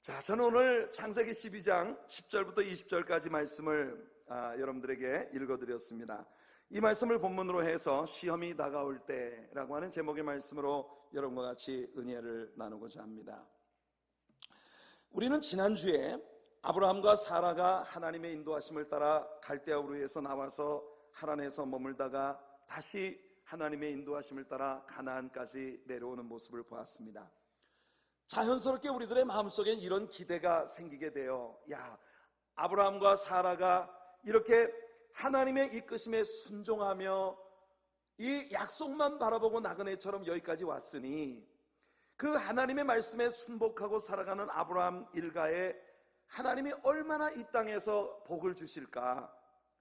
자, 저는 오늘 창세기 12장 10절부터 20절까지 말씀을 여러분들에게 읽어드렸습니다. 이 말씀을 본문으로 해서 시험이 다가올 때라고 하는 제목의 말씀으로 여러분과 같이 은혜를 나누고자 합니다. 우리는 지난주에 아브라함과 사라가 하나님의 인도하심을 따라 갈대아 우르에서 나와서 하란에서 머물다가 다시 하나님의 인도하심을 따라 가나안까지 내려오는 모습을 보았습니다. 자연스럽게 우리들의 마음속엔 이런 기대가 생기게 돼요. 야, 아브라함과 사라가 이렇게 하나님의 이끄심에 순종하며 이 약속만 바라보고 나그네처럼 여기까지 왔으니 그 하나님의 말씀에 순복하고 살아가는 아브라함 일가에 하나님이 얼마나 이 땅에서 복을 주실까.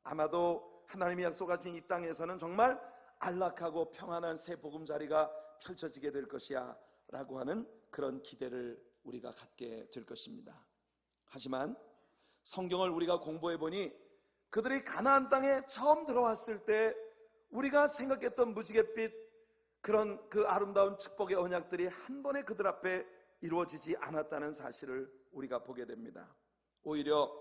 아마도 하나님이 약속하신 이 땅에서는 정말 안락하고 평안한 새 보금자리가 펼쳐지게 될 것이야 라고 하는 그런 기대를 우리가 갖게 될 것입니다. 하지만 성경을 우리가 공부해 보니 그들이 가나안 땅에 처음 들어왔을 때 우리가 생각했던 무지갯빛 그런 그 아름다운 축복의 언약들이 한 번에 그들 앞에 이루어지지 않았다는 사실을 우리가 보게 됩니다. 오히려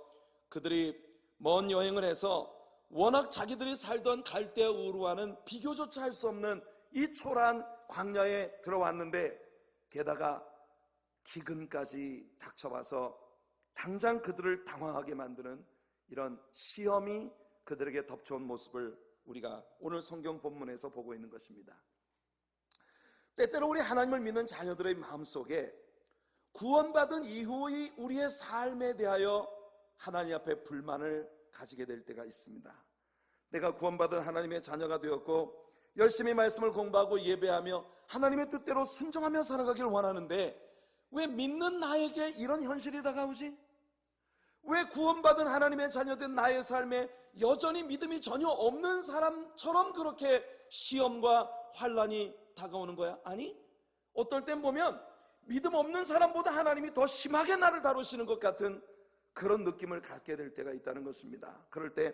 그들이 먼 여행을 해서 워낙 자기들이 살던 갈대아 우르와는 비교조차 할 수 없는 이 초라한 광야에 들어왔는데 게다가 기근까지 닥쳐와서 당장 그들을 당황하게 만드는 이런 시험이 그들에게 덮쳐온 모습을 우리가 오늘 성경 본문에서 보고 있는 것입니다. 때때로 우리 하나님을 믿는 자녀들의 마음속에 구원받은 이후의 우리의 삶에 대하여 하나님 앞에 불만을 가지게 될 때가 있습니다. 내가 구원받은 하나님의 자녀가 되었고 열심히 말씀을 공부하고 예배하며 하나님의 뜻대로 순종하며 살아가길 원하는데 왜 믿는 나에게 이런 현실이 다가오지? 왜 구원받은 하나님의 자녀된 나의 삶에 여전히 믿음이 전혀 없는 사람처럼 그렇게 시험과 환난이 다가오는 거야? 아니, 어떨 땐 보면 믿음 없는 사람보다 하나님이 더 심하게 나를 다루시는 것 같은 그런 느낌을 갖게 될 때가 있다는 것입니다. 그럴 때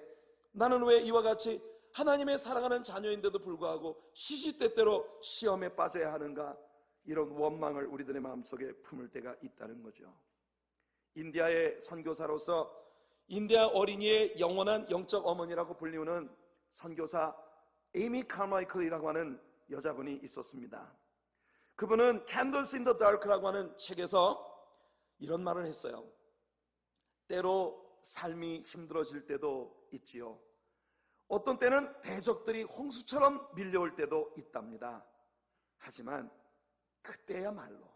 나는 왜 이와 같이 하나님의 사랑하는 자녀인데도 불구하고 시시때때로 시험에 빠져야 하는가, 이런 원망을 우리들의 마음속에 품을 때가 있다는 거죠. 인디아의 선교사로서 인디아 어린이의 영원한 영적 어머니라고 불리우는 선교사 에이미 카마이클이라고 하는 여자분이 있었습니다. 그분은 Candles in the Dark라고 하는 책에서 이런 말을 했어요. 때로 삶이 힘들어질 때도 있지요. 어떤 때는 대적들이 홍수처럼 밀려올 때도 있답니다. 하지만 그때야말로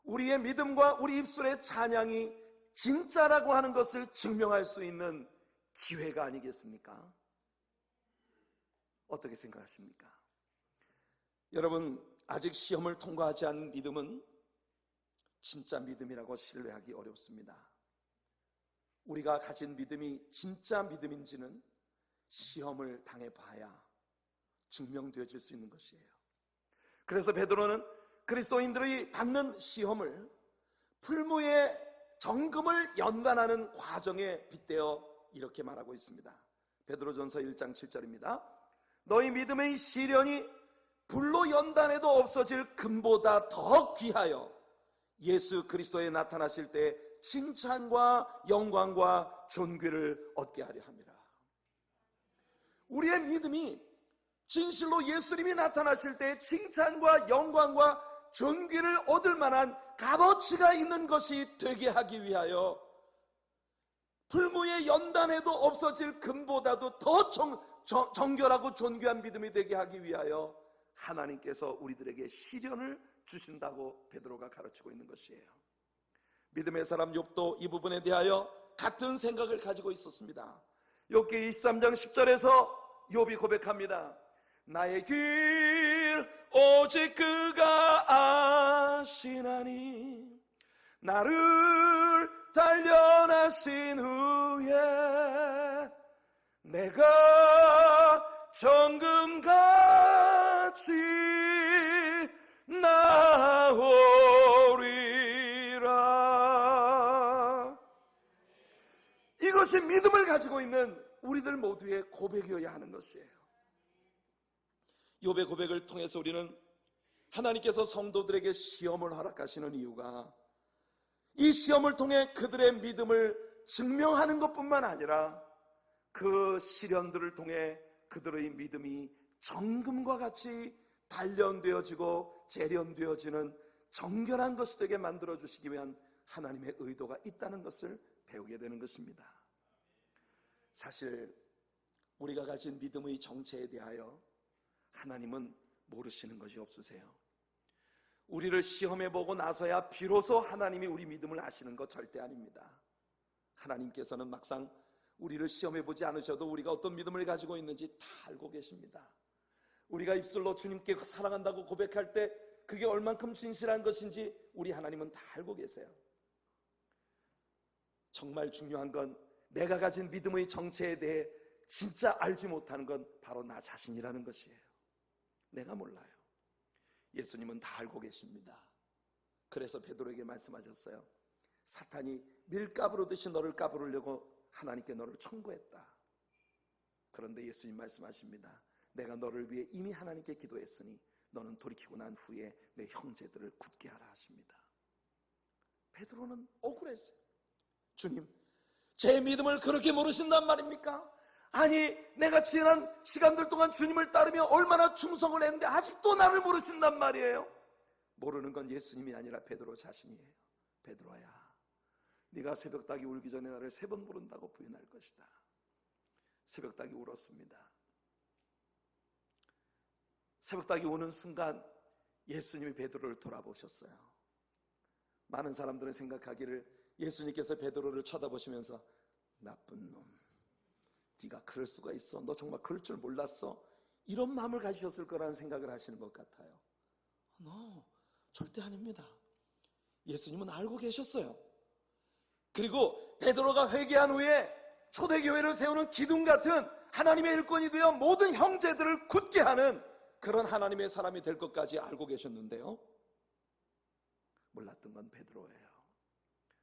우리의 믿음과 우리 입술의 찬양이 진짜라고 하는 것을 증명할 수 있는 기회가 아니겠습니까? 어떻게 생각하십니까? 여러분, 아직 시험을 통과하지 않은 믿음은 진짜 믿음이라고 신뢰하기 어렵습니다. 우리가 가진 믿음이 진짜 믿음인지는 시험을 당해봐야 증명되어질 수 있는 것이에요. 그래서 베드로는 그리스도인들이 받는 시험을 풀무의 정금을 연단하는 과정에 빗대어 이렇게 말하고 있습니다. 베드로전서 1장 7절입니다. 너희 믿음의 시련이 불로 연단해도 없어질 금보다 더 귀하여 예수 그리스도에 나타나실 때 칭찬과 영광과 존귀를 얻게 하려 함이라. 우리의 믿음이 진실로 예수님이 나타나실 때 칭찬과 영광과 존귀를 얻을 만한 값어치가 있는 것이 되게 하기 위하여 풀무에 연단해도 없어질 금보다도 더 정결하고 존귀한 믿음이 되게 하기 위하여 하나님께서 우리들에게 시련을 주신다고 베드로가 가르치고 있는 것이에요. 믿음의 사람 욥도 이 부분에 대하여 같은 생각을 가지고 있었습니다. 욥기 23장 10절에서 욥이 고백합니다. 나의 길 오직 그가 아시나니 나를 단련하신 후에 내가 정금같이 나오리라. 이것이 믿음을 가지고 있는 우리들 모두의 고백이어야 하는 것이에요. 욥의 고백을 통해서 우리는 하나님께서 성도들에게 시험을 허락하시는 이유가 이 시험을 통해 그들의 믿음을 증명하는 것뿐만 아니라 그 시련들을 통해 그들의 믿음이 정금과 같이 단련되어지고 재련되어지는 정결한 것이 되게 만들어주시기 위한 하나님의 의도가 있다는 것을 배우게 되는 것입니다. 사실 우리가 가진 믿음의 정체에 대하여 하나님은 모르시는 것이 없으세요. 우리를 시험해보고 나서야 비로소 하나님이 우리 믿음을 아시는 것 절대 아닙니다. 하나님께서는 막상 우리를 시험해보지 않으셔도 우리가 어떤 믿음을 가지고 있는지 다 알고 계십니다. 우리가 입술로 주님께 사랑한다고 고백할 때 그게 얼만큼 진실한 것인지 우리 하나님은 다 알고 계세요. 정말 중요한 건 내가 가진 믿음의 정체에 대해 진짜 알지 못하는 건 바로 나 자신이라는 것이에요. 내가 몰라요. 예수님은 다 알고 계십니다. 그래서 베드로에게 말씀하셨어요. 사탄이 밀가부로 듯이 너를 까부르려고 하나님께 너를 청구했다. 그런데 예수님 말씀하십니다. 내가 너를 위해 이미 하나님께 기도했으니 너는 돌이키고 난 후에 내 형제들을 굳게 하라 하십니다. 베드로는 억울했어요. 주님, 제 믿음을 그렇게 모르신단 말입니까? 아니, 내가 지난 시간들 동안 주님을 따르며 얼마나 충성을 했는데 아직도 나를 모르신단 말이에요. 모르는 건 예수님이 아니라 베드로 자신이에요. 베드로야, 네가 새벽닭이 울기 전에 나를 3번 부른다고 부인할 것이다. 새벽닭이 울었습니다. 새벽닭이 우는 순간 예수님이 베드로를 돌아보셨어요. 많은 사람들은 생각하기를 예수님께서 베드로를 쳐다보시면서 나쁜 놈, 네가 그럴 수가 있어, 너 정말 그럴 줄 몰랐어, 이런 마음을 가지셨을 거라는 생각을 하시는 것 같아요. 절대 아닙니다. 예수님은 알고 계셨어요. 그리고 베드로가 회개한 후에 초대교회를 세우는 기둥 같은 하나님의 일꾼이 되어 모든 형제들을 굳게 하는 그런 하나님의 사람이 될 것까지 알고 계셨는데요, 몰랐던 건 베드로예요.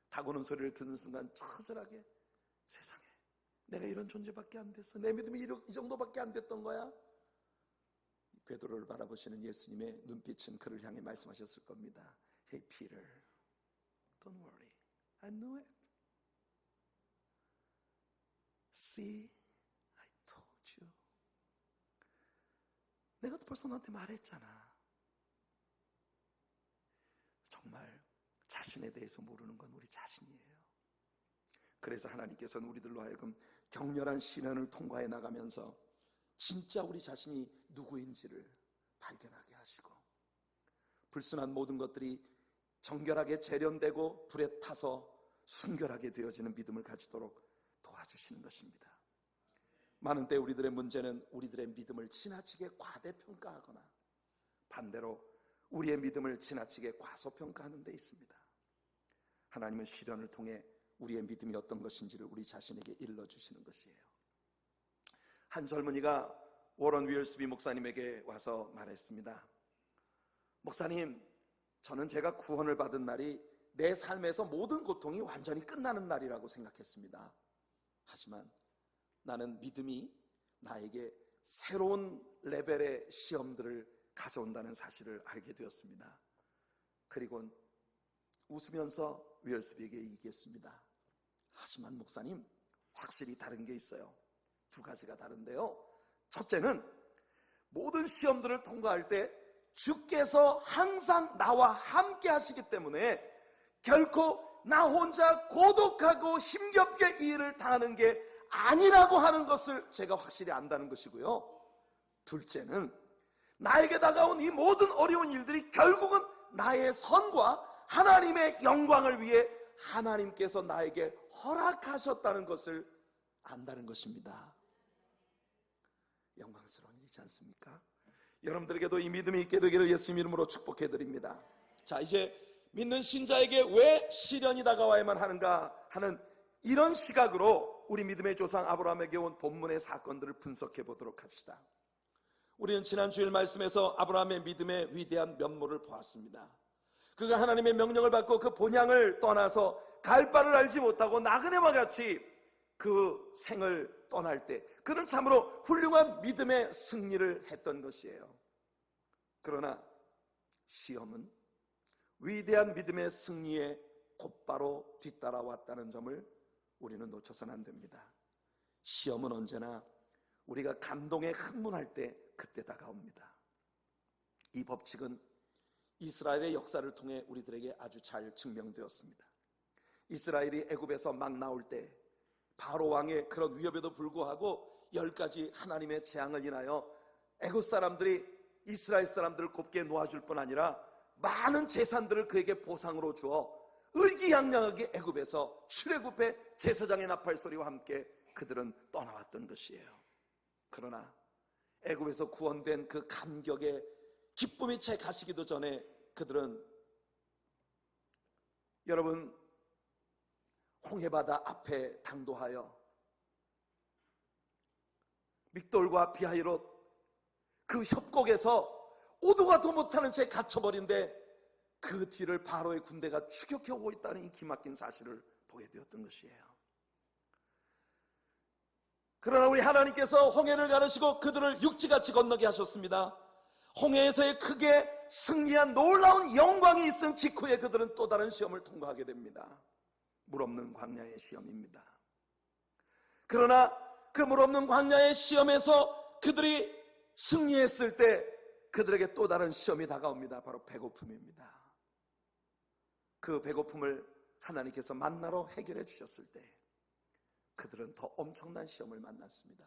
닭 우는 소리를 듣는 순간 처절하게, 세상에 내가 이런 존재밖에 안 됐어, 내 믿음이 이 정도밖에 안 됐던 거야. 베드로를 바라보시는 예수님의 눈빛은 그를 향해 말씀하셨을 겁니다. Hey Peter, don't worry, I knew it. See, I told you. 내가 벌써 너한테 말했잖아. 정말 자신에 대해서 모르는 건 우리 자신이에요. 그래서 하나님께서는 우리들로 하여금 격렬한 시련을 통과해 나가면서 진짜 우리 자신이 누구인지를 발견하게 하시고, 불순한 모든 것들이 정결하게 재련되고 불에 타서 순결하게 되어지는 믿음을 가지도록 도와주시는 것입니다. 많은 때 우리들의 문제는 우리들의 믿음을 지나치게 과대평가하거나 반대로 우리의 믿음을 지나치게 과소평가하는 데 있습니다. 하나님은 시련을 통해 우리의 믿음이 어떤 것인지를 우리 자신에게 일러주시는 것이에요. 한 젊은이가 워런 윌스비 목사님에게 와서 말했습니다. 목사님, 저는 제가 구원을 받은 날이 내 삶에서 모든 고통이 완전히 끝나는 날이라고 생각했습니다. 하지만 나는 믿음이 나에게 새로운 레벨의 시험들을 가져온다는 사실을 알게 되었습니다. 그리고 웃으면서 윌스비에게 얘기했습니다. 하지만 목사님, 확실히 다른 게 있어요. 2가지가 다른데요, 첫째는 모든 시험들을 통과할 때 주께서 항상 나와 함께 하시기 때문에 결코 나 혼자 고독하고 힘겹게 이 일을 당하는 게 아니라고 하는 것을 제가 확실히 안다는 것이고요, 둘째는 나에게 다가온 이 모든 어려운 일들이 결국은 나의 선과 하나님의 영광을 위해 하나님께서 나에게 허락하셨다는 것을 안다는 것입니다. 영광스러운 일이지 않습니까? 여러분들에게도 이 믿음이 있게 되기를 예수님 이름으로 축복해 드립니다. 자, 이제 믿는 신자에게 왜 시련이 다가와야만 하는가 하는 이런 시각으로 우리 믿음의 조상 아브라함에게 온 본문의 사건들을 분석해 보도록 합시다. 우리는 지난 주일 말씀에서 아브라함의 믿음의 위대한 면모를 보았습니다. 그가 하나님의 명령을 받고 그 본향을 떠나서 갈 바를 알지 못하고 나그네와 같이 그 생을 떠날 때 그는 참으로 훌륭한 믿음의 승리를 했던 것이에요. 그러나 시험은 위대한 믿음의 승리의 곧바로 뒤따라왔다는 점을 우리는 놓쳐서는 안 됩니다. 시험은 언제나 우리가 감동에 흥분할 때 그때 다가옵니다. 이 법칙은 이스라엘의 역사를 통해 우리들에게 아주 잘 증명되었습니다. 이스라엘이 애굽에서 막 나올 때 바로 왕의 그런 위협에도 불구하고 10가지 하나님의 재앙을 인하여 애굽 사람들이 이스라엘 사람들을 곱게 놓아줄 뿐 아니라 많은 재산들을 그에게 보상으로 주어 의기양양하게 애굽에서 출애굽의 제사장의 나팔 소리와 함께 그들은 떠나왔던 것이에요. 그러나 애굽에서 구원된 그 감격에 기쁨이 채 가시기도 전에 그들은 여러분 홍해바다 앞에 당도하여 믹돌과 비하이롯 그 협곡에서 오도 가도 못하는 채 갇혀버린데 그 뒤를 바로의 군대가 추격해 오고 있다는 이 기막힌 사실을 보게 되었던 것이에요. 그러나 우리 하나님께서 홍해를 가르시고 그들을 육지같이 건너게 하셨습니다. 홍해에서의 크게 승리한 놀라운 영광이 있은 직후에 그들은 또 다른 시험을 통과하게 됩니다. 물 없는 광야의 시험입니다. 그러나 그 물 없는 광야의 시험에서 그들이 승리했을 때 그들에게 또 다른 시험이 다가옵니다. 바로 배고픔입니다. 그 배고픔을 하나님께서 만나로 해결해 주셨을 때 그들은 더 엄청난 시험을 만났습니다.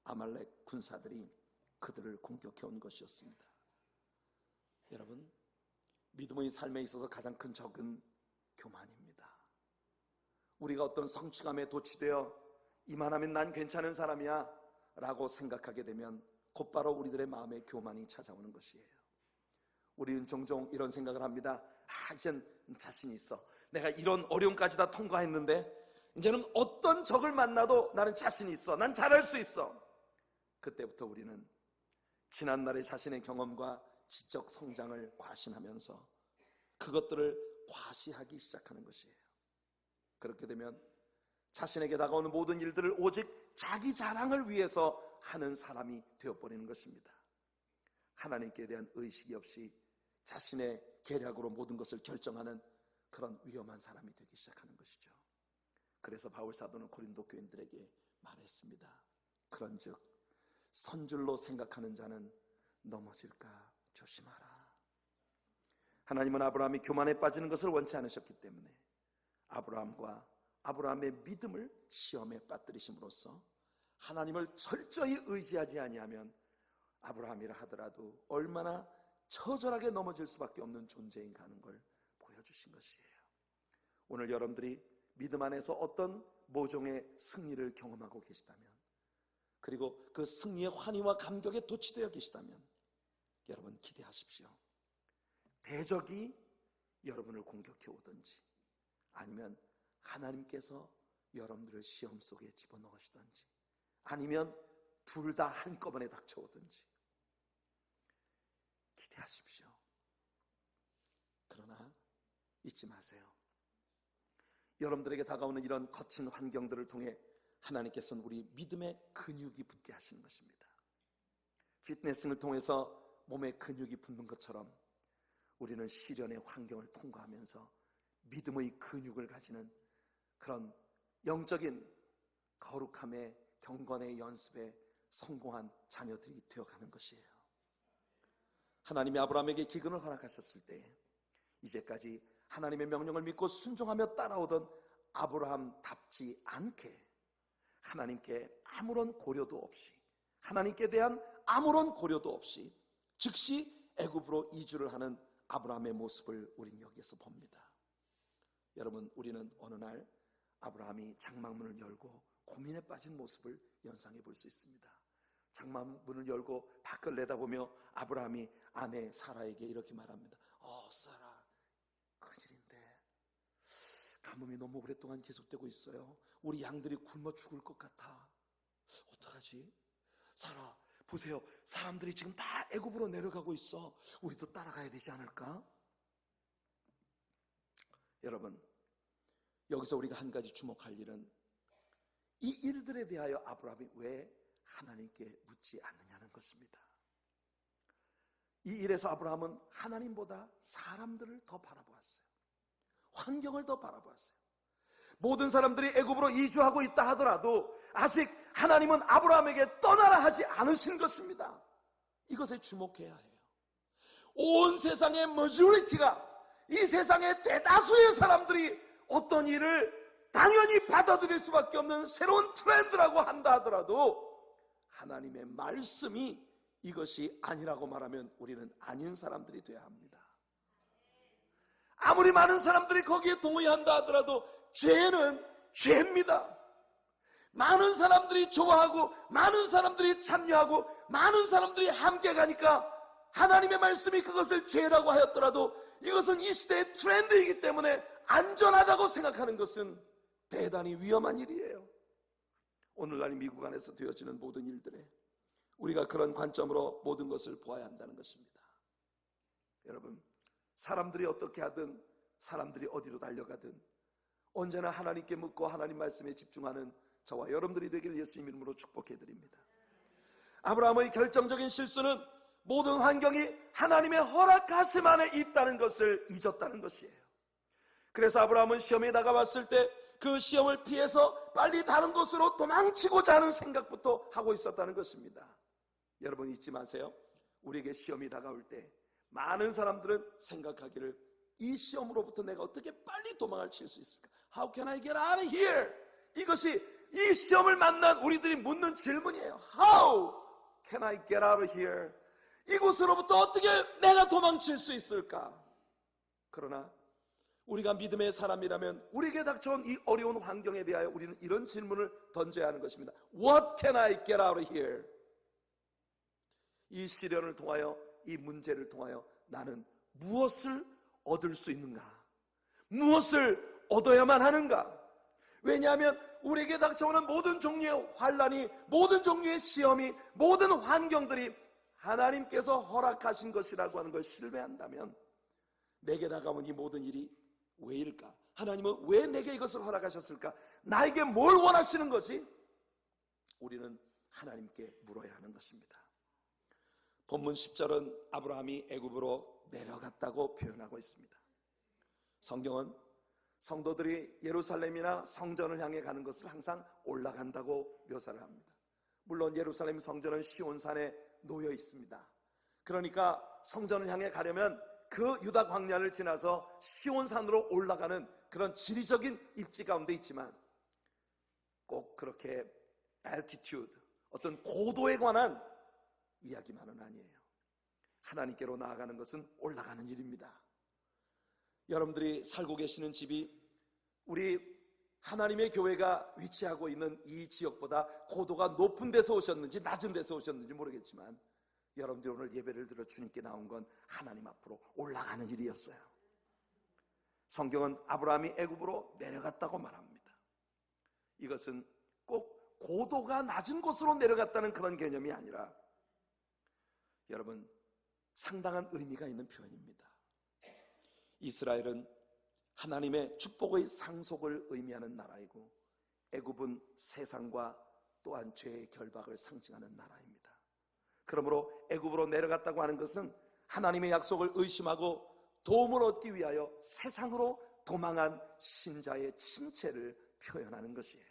아말렉 군사들이 그들을 공격해 온 것이었습니다. 여러분, 믿음의 삶에 있어서 가장 큰 적은 교만입니다. 우리가 어떤 성취감에 도취되어 이만하면 난 괜찮은 사람이야 라고 생각하게 되면 곧바로 우리들의 마음에 교만이 찾아오는 것이에요. 우리는 종종 이런 생각을 합니다. 이젠 자신이 있어. 내가 이런 어려움까지 다 통과했는데 이제는 어떤 적을 만나도 나는 자신이 있어. 난 잘할 수 있어. 그때부터 우리는 지난날의 자신의 경험과 지적 성장을 과신하면서 그것들을 과시하기 시작하는 것이에요. 그렇게 되면 자신에게 다가오는 모든 일들을 오직 자기 자랑을 위해서 하는 사람이 되어버리는 것입니다. 하나님께 대한 의식이 없이 자신의 계략으로 모든 것을 결정하는 그런 위험한 사람이 되기 시작하는 것이죠. 그래서 바울 사도는 고린도 교인들에게 말했습니다. 그런즉 선줄로 생각하는 자는 넘어질까 조심하라. 하나님은 아브라함이 교만에 빠지는 것을 원치 않으셨기 때문에 아브라함과 아브라함의 믿음을 시험에 빠뜨리심으로써 하나님을 철저히 의지하지 아니하면 아브라함이라 하더라도 얼마나 처절하게 넘어질 수밖에 없는 존재인가 하는 걸 보여주신 것이에요. 오늘 여러분들이 믿음 안에서 어떤 모종의 승리를 경험하고 계시다면, 그리고 그 승리의 환희와 감격에 도취되어 계시다면 여러분 기대하십시오. 대적이 여러분을 공격해 오든지 아니면 하나님께서 여러분들을 시험 속에 집어넣으시든지 아니면 둘 다 한꺼번에 닥쳐오든지 기대하십시오. 그러나 잊지 마세요. 여러분들에게 다가오는 이런 거친 환경들을 통해 하나님께서는 우리 믿음의 근육이 붙게 하시는 것입니다. 피트니스를 통해서 몸에 근육이 붙는 것처럼 우리는 시련의 환경을 통과하면서 믿음의 근육을 가지는 그런 영적인 거룩함의 경건의 연습에 성공한 자녀들이 되어가는 것이에요. 하나님이 아브라함에게 기근을 허락하셨을 때 이제까지 하나님의 명령을 믿고 순종하며 따라오던 아브라함답지 않게 하나님께 아무런 고려도 없이, 하나님께 대한 아무런 고려도 없이 즉시 애굽으로 이주를 하는 아브라함의 모습을 우리는 여기에서 봅니다. 여러분, 우리는 어느 날 아브라함이 장막문을 열고 고민에 빠진 모습을 연상해 볼 수 있습니다. 장막문을 열고 밖을 내다보며 아브라함이 아내 사라에게 이렇게 말합니다. 사라, 큰일인데 가뭄이 너무 오랫동안 계속되고 있어요. 우리 양들이 굶어 죽을 것 같아. 어떡하지? 사라, 보세요. 사람들이 지금 다 애굽으로 내려가고 있어. 우리도 따라가야 되지 않을까? 여러분, 여기서 우리가 한 가지 주목할 일은 이 일들에 대하여 아브라함이 왜 하나님께 묻지 않느냐는 것입니다. 이 일에서 아브라함은 하나님보다 사람들을 더 바라보았어요. 환경을 더 바라보았어요. 모든 사람들이 애굽으로 이주하고 있다 하더라도 아직 하나님은 아브라함에게 떠나라 하지 않으신 것입니다. 이것에 주목해야 해요. 온 세상의 머저리티가, 이 세상의 대다수의 사람들이 어떤 일을 당연히 받아들일 수밖에 없는 새로운 트렌드라고 한다 하더라도 하나님의 말씀이 이것이 아니라고 말하면 우리는 아닌 사람들이 되어야 합니다. 아무리 많은 사람들이 거기에 동의한다 하더라도 죄는 죄입니다. 많은 사람들이 좋아하고 많은 사람들이 참여하고 많은 사람들이 함께 가니까 하나님의 말씀이 그것을 죄라고 하였더라도 이것은 이 시대의 트렌드이기 때문에 안전하다고 생각하는 것은 대단히 위험한 일이에요. 오늘날 미국 안에서 되어지는 모든 일들에 우리가 그런 관점으로 모든 것을 보아야 한다는 것입니다. 여러분, 사람들이 어떻게 하든 사람들이 어디로 달려가든 언제나 하나님께 묻고 하나님 말씀에 집중하는 저와 여러분들이 되길 예수님 이름으로 축복해 드립니다. 아브라함의 결정적인 실수는 모든 환경이 하나님의 허락하심 안에 있다는 것을 잊었다는 것이에요. 그래서 아브라함은 시험에 다가왔을 때 그 시험을 피해서 빨리 다른 곳으로 도망치고자 하는 생각부터 하고 있었다는 것입니다. 여러분 잊지 마세요. 우리에게 시험이 다가올 때 많은 사람들은 생각하기를 이 시험으로부터 내가 어떻게 빨리 도망을 칠 수 있을까? How can I get out of here? 이것이 이 시험을 만난 우리들이 묻는 질문이에요. How can I get out of here? 이곳으로부터 어떻게 내가 도망칠 수 있을까? 그러나 우리가 믿음의 사람이라면 우리에게 닥쳐온 이 어려운 환경에 대하여 우리는 이런 질문을 던져야 하는 것입니다. What can I get out of here? 이 시련을 통하여, 이 문제를 통하여 나는 무엇을 얻을 수 있는가? 무엇을 얻어야만 하는가? 왜냐하면 우리에게 닥쳐오는 모든 종류의 환난이, 모든 종류의 시험이, 모든 환경들이 하나님께서 허락하신 것이라고 하는 걸 신뢰한다면 내게 다가온 이 모든 일이 왜일까? 하나님은 왜 내게 이것을 허락하셨을까? 나에게 뭘 원하시는 거지? 우리는 하나님께 물어야 하는 것입니다. 본문 10절은 아브라함이 애굽으로 내려갔다고 표현하고 있습니다. 성경은 성도들이 예루살렘이나 성전을 향해 가는 것을 항상 올라간다고 묘사를 합니다. 물론 예루살렘 성전은 시온산에 놓여 있습니다. 그러니까 성전을 향해 가려면 그 유다 광야를 지나서 시온산으로 올라가는 그런 지리적인 입지 가운데 있지만 꼭 그렇게 altitude, 어떤 고도에 관한 이야기만은 아니에요. 하나님께로 나아가는 것은 올라가는 일입니다. 여러분들이 살고 계시는 집이 우리 하나님의 교회가 위치하고 있는 이 지역보다 고도가 높은 데서 오셨는지 낮은 데서 오셨는지 모르겠지만 여러분들이 오늘 예배를 들어 주님께 나온 건 하나님 앞으로 올라가는 일이었어요. 성경은 아브라함이 애굽으로 내려갔다고 말합니다. 이것은 꼭 고도가 낮은 곳으로 내려갔다는 그런 개념이 아니라 여러분 상당한 의미가 있는 표현입니다. 이스라엘은 하나님의 축복의 상속을 의미하는 나라이고 애굽은 세상과 또한 죄의 결박을 상징하는 나라입니다. 그러므로 애굽으로 내려갔다고 하는 것은 하나님의 약속을 의심하고 도움을 얻기 위하여 세상으로 도망한 신자의 침체를 표현하는 것이에요.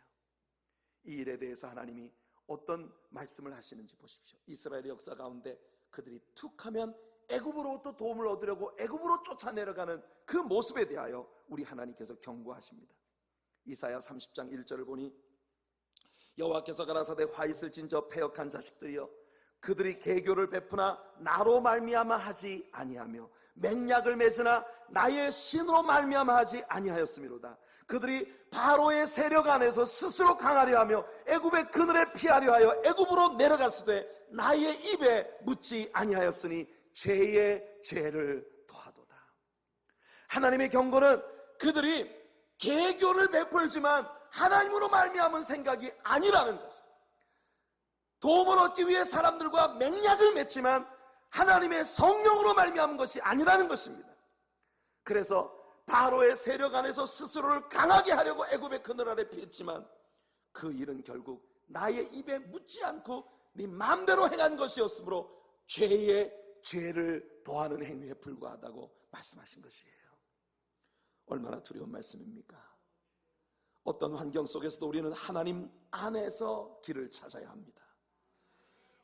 이 일에 대해서 하나님이 어떤 말씀을 하시는지 보십시오. 이스라엘의 역사 가운데 그들이 툭하면 애굽으로부터 도움을 얻으려고 애굽으로 쫓아 내려가는 그 모습에 대하여 우리 하나님께서 경고하십니다. 이사야 30장 1절을 보니 여호와께서 가라사대 화 있을 진저 패역한 자식들이여 그들이 계교를 베푸나 나로 말미암아 하지 아니하며 맹약을 맺으나 나의 신으로 말미암아 하지 아니하였음이로다. 그들이 바로의 세력 안에서 스스로 강하려 하며 애굽의 그늘에 피하려 하여 애굽으로 내려갔을 때 나의 입에 묻지 아니하였으니 죄의 죄를 더하도다. 하나님의 경고는 그들이 계교를 베풀지만 하나님으로 말미암은 생각이 아니라는 것. 도움을 얻기 위해 사람들과 맹약을 맺지만 하나님의 성령으로 말미암은 것이 아니라는 것입니다. 그래서 바로의 세력 안에서 스스로를 강하게 하려고 애굽의 그늘 아래 피했지만 그 일은 결국 나의 입에 묻지 않고 네 마음대로 행한 것이었으므로 죄의 죄를 더하는 행위에 불과하다고 말씀하신 것이에요. 얼마나 두려운 말씀입니까? 어떤 환경 속에서도 우리는 하나님 안에서 길을 찾아야 합니다.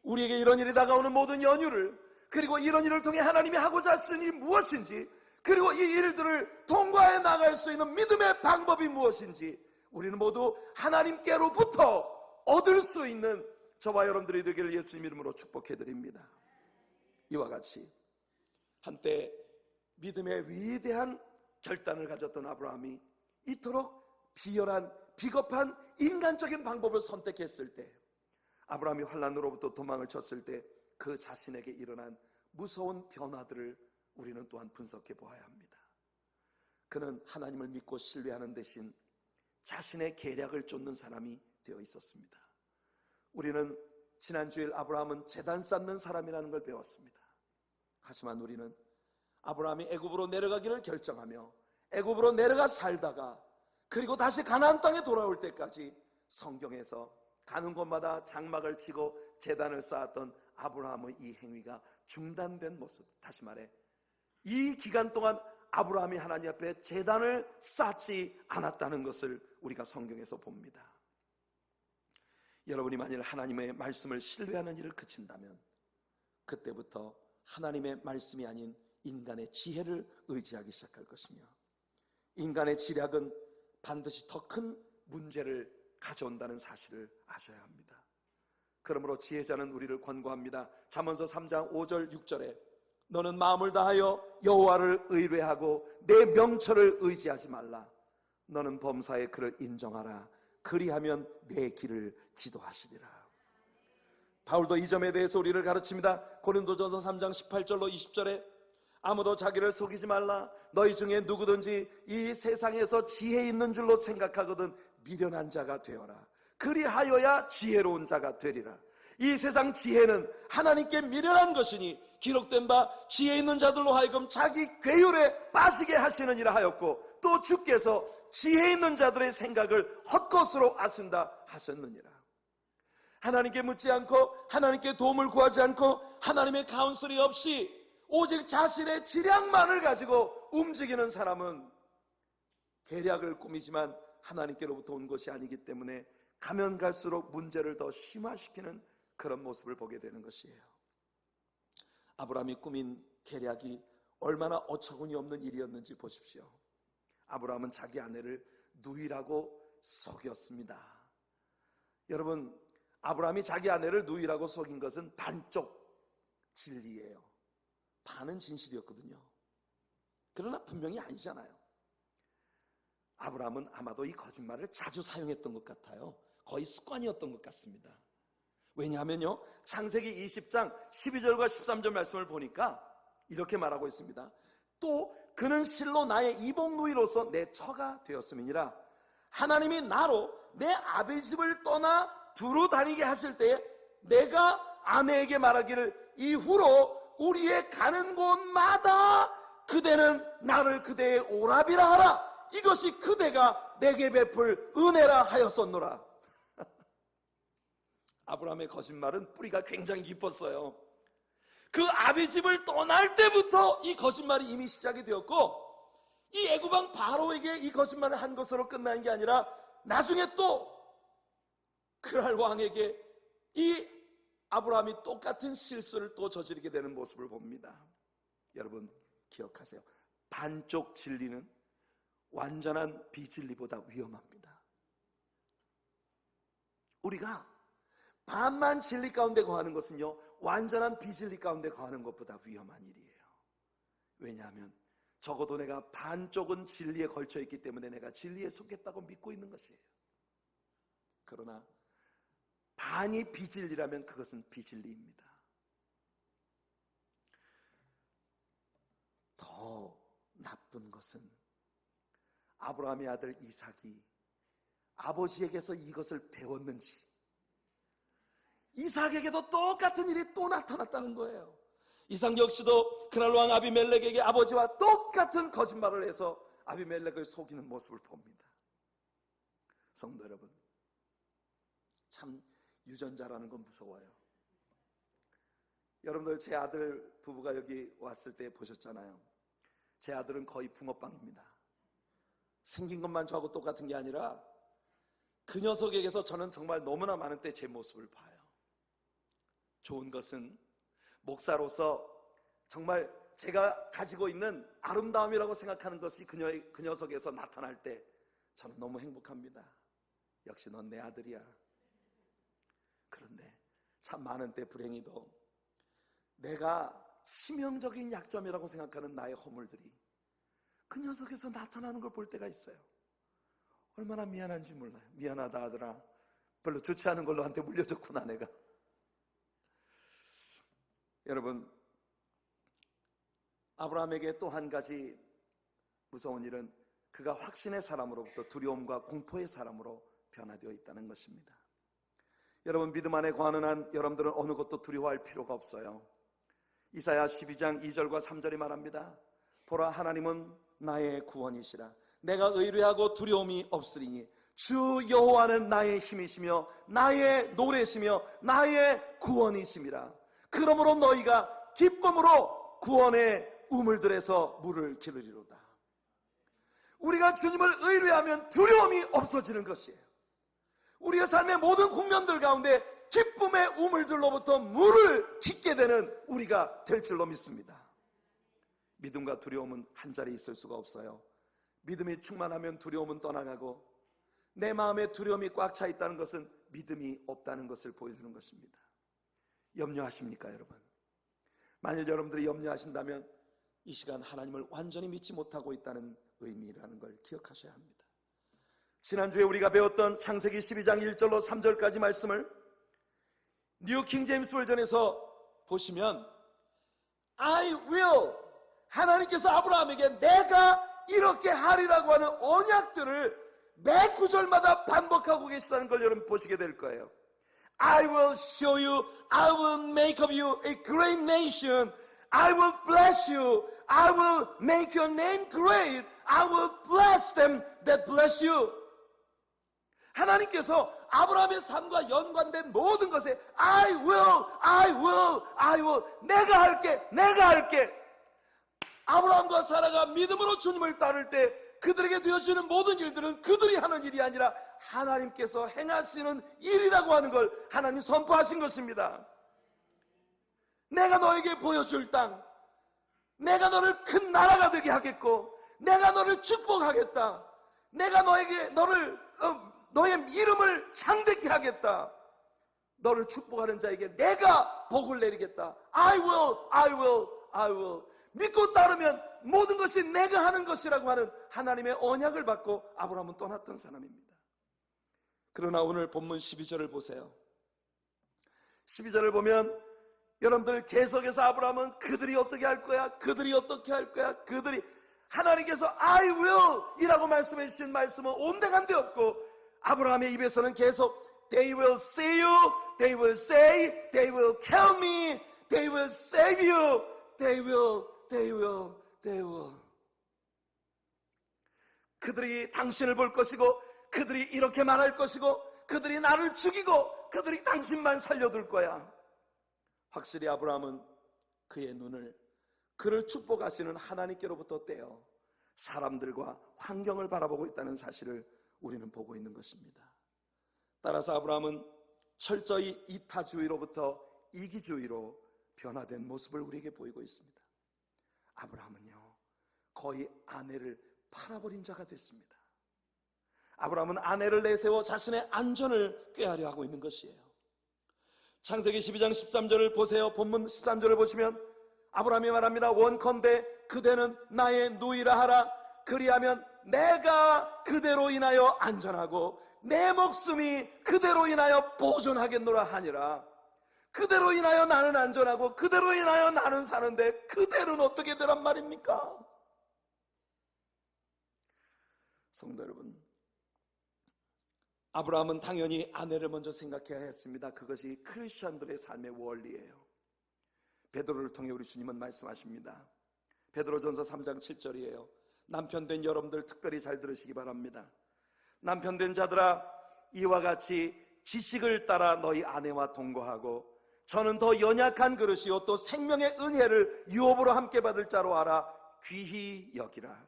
우리에게 이런 일이 다가오는 모든 연유를, 그리고 이런 일을 통해 하나님이 하고자 하신 일이 무엇인지, 그리고 이 일들을 통과해 나갈 수 있는 믿음의 방법이 무엇인지 우리는 모두 하나님께로부터 얻을 수 있는 저와 여러분들이 되기를 예수님 이름으로 축복해드립니다. 이와 같이 한때 믿음의 위대한 결단을 가졌던 아브라함이 이토록 비열한 비겁한 인간적인 방법을 선택했을 때, 아브라함이 환난으로부터 도망을 쳤을 때 그 자신에게 일어난 무서운 변화들을 우리는 또한 분석해 보아야 합니다. 그는 하나님을 믿고 신뢰하는 대신 자신의 계략을 쫓는 사람이 되어 있었습니다. 우리는 지난 주일 아브라함은 제단 쌓는 사람이라는 걸 배웠습니다. 하지만 우리는 아브라함이 애굽으로 내려가기를 결정하며 애굽으로 내려가 살다가 그리고 다시 가나안 땅에 돌아올 때까지 성경에서 가는 곳마다 장막을 치고 제단을 쌓았던 아브라함의 이 행위가 중단된 모습, 다시 말해 이 기간 동안 아브라함이 하나님 앞에 제단을 쌓지 않았다는 것을 우리가 성경에서 봅니다. 여러분이 만일 하나님의 말씀을 신뢰하는 일을 그친다면 그때부터 하나님의 말씀이 아닌 인간의 지혜를 의지하기 시작할 것이며, 인간의 지략은 반드시 더 큰 문제를 가져온다는 사실을 아셔야 합니다. 그러므로 지혜자는 우리를 권고합니다. 잠언서 3장 5절 6절에 너는 마음을 다하여 여호와를 의뢰하고 내 명철을 의지하지 말라. 너는 범사의 그를 인정하라. 그리하면 내 길을 지도하시리라. 바울도 이 점에 대해서 우리를 가르칩니다. 고린도전서 3장 18절로 20절에 아무도 자기를 속이지 말라. 너희 중에 누구든지 이 세상에서 지혜 있는 줄로 생각하거든 미련한 자가 되어라. 그리하여야 지혜로운 자가 되리라. 이 세상 지혜는 하나님께 미련한 것이니 기록된 바 지혜 있는 자들로 하여금 자기 괴율에 빠지게 하시느니라 하였고, 또 주께서 지혜 있는 자들의 생각을 헛것으로 아신다 하셨느니라. 하나님께 묻지 않고 하나님께 도움을 구하지 않고 하나님의 카운슬이 없이 오직 자신의 지략만을 가지고 움직이는 사람은 계략을 꾸미지만 하나님께로부터 온 것이 아니기 때문에 가면 갈수록 문제를 더 심화시키는 그런 모습을 보게 되는 것이에요. 아브라함이 꾸민 계략이 얼마나 어처구니 없는 일이었는지 보십시오. 아브라함은 자기 아내를 누이라고 속였습니다. 여러분, 아브라함이 자기 아내를 누이라고 속인 것은 반쪽 진리예요. 반은 진실이었거든요. 그러나 분명히 아니잖아요. 아브라함은 아마도 이 거짓말을 자주 사용했던 것 같아요. 거의 습관이었던 것 같습니다. 왜냐하면요, 창세기 20장 12절과 13절 말씀을 보니까 이렇게 말하고 있습니다. 또 그는 실로 나의 이복 누이로서 내 처가 되었음이니라. 하나님이 나로 내 아비 집을 떠나 두루 다니게 하실 때에 내가 아내에게 말하기를 이후로 우리의 가는 곳마다 그대는 나를 그대의 오라비라 하라. 이것이 그대가 내게 베풀 은혜라 하였었노라. 아브라함의 거짓말은 뿌리가 굉장히 깊었어요. 그 아비 집을 떠날 때부터 이 거짓말이 이미 시작이 되었고, 이 애굽왕 바로에게 이 거짓말을 한 것으로 끝나는 게 아니라 나중에 또 그랄 왕에게 이 아브라함이 똑같은 실수를 또 저지르게 되는 모습을 봅니다. 여러분 기억하세요. 반쪽 진리는 완전한 비진리보다 위험합니다. 우리가 반만 진리 가운데 거하는 것은요, 완전한 비진리 가운데 거하는 것보다 위험한 일이에요. 왜냐하면 적어도 내가 반쪽은 진리에 걸쳐 있기 때문에 내가 진리에 속했다고 믿고 있는 것이에요. 그러나 반이 비진리라면 그것은 비진리입니다. 더 나쁜 것은 아브라함의 아들 이삭이 아버지에게서 이것을 배웠는지 이삭에게도 똑같은 일이 또 나타났다는 거예요. 이삭 역시도 그날 왕 아비멜렉에게 아버지와 똑같은 거짓말을 해서 아비멜렉을 속이는 모습을 봅니다. 성도 여러분, 참 유전자라는 건 무서워요. 여러분들 제 아들 부부가 여기 왔을 때 보셨잖아요. 제 아들은 거의 붕어빵입니다. 생긴 것만 저하고 똑같은 게 아니라 그 녀석에게서 저는 정말 너무나 많은 때 제 모습을 봐요. 좋은 것은 목사로서 정말 제가 가지고 있는 아름다움이라고 생각하는 것이 그 녀석에서 나타날 때 저는 너무 행복합니다. 역시 넌 내 아들이야. 그런데 참 많은 때 불행히도 내가 치명적인 약점이라고 생각하는 나의 허물들이 그 녀석에서 나타나는 걸 볼 때가 있어요. 얼마나 미안한지 몰라요. 미안하다 아들아, 별로 좋지 않은 걸로 한테 물려줬구나 내가. 여러분, 아브라함에게 또 한 가지 무서운 일은 그가 확신의 사람으로부터 두려움과 공포의 사람으로 변화되어 있다는 것입니다. 여러분, 믿음 안에 거하는 한 여러분들은 어느 것도 두려워할 필요가 없어요. 이사야 12장 2절과 3절이 말합니다. 보라, 하나님은 나의 구원이시라. 내가 의뢰하고 두려움이 없으리니 주 여호와는 나의 힘이시며 나의 노래시며 나의 구원이심이라. 그러므로 너희가 기쁨으로 구원의 우물들에서 물을 기르리로다. 우리가 주님을 의뢰하면 두려움이 없어지는 것이에요. 우리의 삶의 모든 국면들 가운데 기쁨의 우물들로부터 물을 깃게 되는 우리가 될 줄로 믿습니다. 믿음과 두려움은 한 자리에 있을 수가 없어요. 믿음이 충만하면 두려움은 떠나가고, 내 마음에 두려움이 꽉 차 있다는 것은 믿음이 없다는 것을 보여주는 것입니다. 염려하십니까, 여러분? 만일 여러분들이 염려하신다면 이 시간 하나님을 완전히 믿지 못하고 있다는 의미라는 걸 기억하셔야 합니다. 지난주에 우리가 배웠던 창세기 12장 1절로 3절까지 말씀을 뉴 킹 제임스 버전에서 보시면 I will, 하나님께서 아브라함에게 내가 이렇게 하리라고 하는 언약들을 매 구절마다 반복하고 계시다는 걸 여러분 보시게 될 거예요. I will show you, I will make of you a great nation, I will bless you, I will make your name great, I will bless them that bless you. 하나님께서 아브라함의 삶과 연관된 모든 것에 I will, I will, I will, 내가 할게, 내가 할게. 아브라함과 사라가 믿음으로 주님을 따를 때 그들에게 되어지는 모든 일들은 그들이 하는 일이 아니라 하나님께서 행하시는 일이라고 하는 걸 하나님이 선포하신 것입니다. 내가 너에게 보여줄 땅, 내가 너를 큰 나라가 되게 하겠고, 내가 너를 축복하겠다, 내가 너의 이름을 창대케 하겠다, 너를 축복하는 자에게 내가 복을 내리겠다. I will, I will, I will. 믿고 따르면 모든 것이 내가 하는 것이라고 하는 하나님의 언약을 받고 아브라함은 떠났던 사람입니다. 그러나 오늘 본문 12절을 보세요. 12절을 보면 여러분들 계속해서 아브라함은 그들이 어떻게 할 거야, 그들이 어떻게 할 거야, 그들이, 하나님께서 I will 이라고 말씀해 주신 말씀은 온데간데 없고, 아브라함의 입에서는 계속 They will see you, They will say, They will kill me, They will save you, They will. 그들이 당신을 볼 것이고, 그들이 이렇게 말할 것이고, 그들이 나를 죽이고, 그들이 당신만 살려둘 거야. 확실히 아브라함은 그의 눈을 그를 축복하시는 하나님께로부터 떼어 사람들과 환경을 바라보고 있다는 사실을 우리는 보고 있는 것입니다. 따라서 아브라함은 철저히 이타주의로부터 이기주의로 변화된 모습을 우리에게 보이고 있습니다. 아브라함은요, 거의 아내를 팔아버린 자가 됐습니다. 아브라함은 아내를 내세워 자신의 안전을 꾀하려 하고 있는 것이에요. 창세기 12장 13절을 보세요. 본문 13절을 보시면 아브라함이 말합니다. 원컨대 그대는 나의 누이라 하라. 그리하면 내가 그대로 인하여 안전하고 내 목숨이 그대로 인하여 보존하겠노라 하니라. 그대로 인하여 나는 안전하고 그대로 인하여 나는 사는데 그대는 어떻게 되란 말입니까? 성도 여러분, 아브라함은 당연히 아내를 먼저 생각해야 했습니다. 그것이 크리스천들의 삶의 원리예요. 베드로를 통해 우리 주님은 말씀하십니다. 베드로전서 3장 7절이에요. 남편된 여러분들 특별히 잘 들으시기 바랍니다. 남편된 자들아, 이와 같이 지식을 따라 너희 아내와 동거하고 저는 더 연약한 그릇이요 또 생명의 은혜를 유업으로 함께 받을 자로 알아 귀히 여기라.